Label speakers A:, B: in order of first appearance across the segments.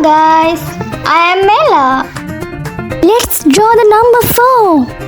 A: guys, I am Mela. Let's draw the number 4.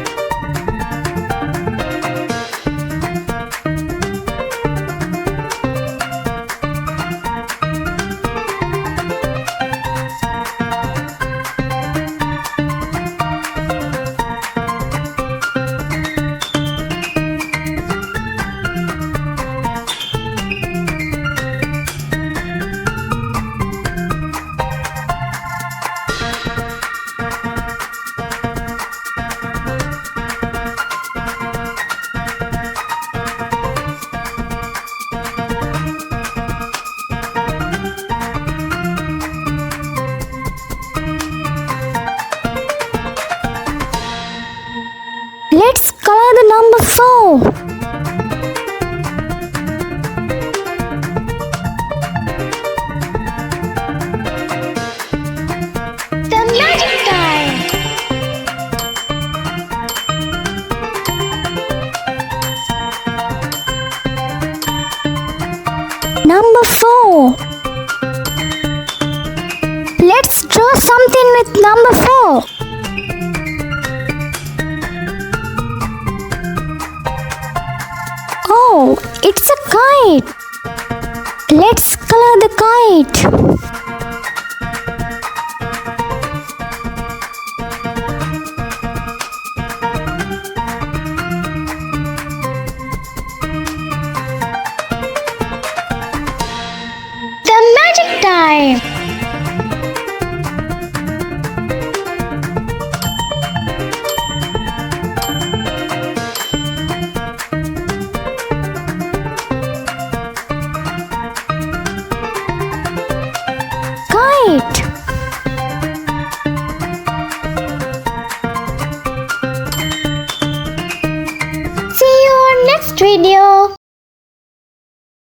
A: Let's color the number 4. The magic time. Number 4. Let's draw something with number 4. Oh, it's a kite. Let's color the kite. The magic time. Kite. See you on next video.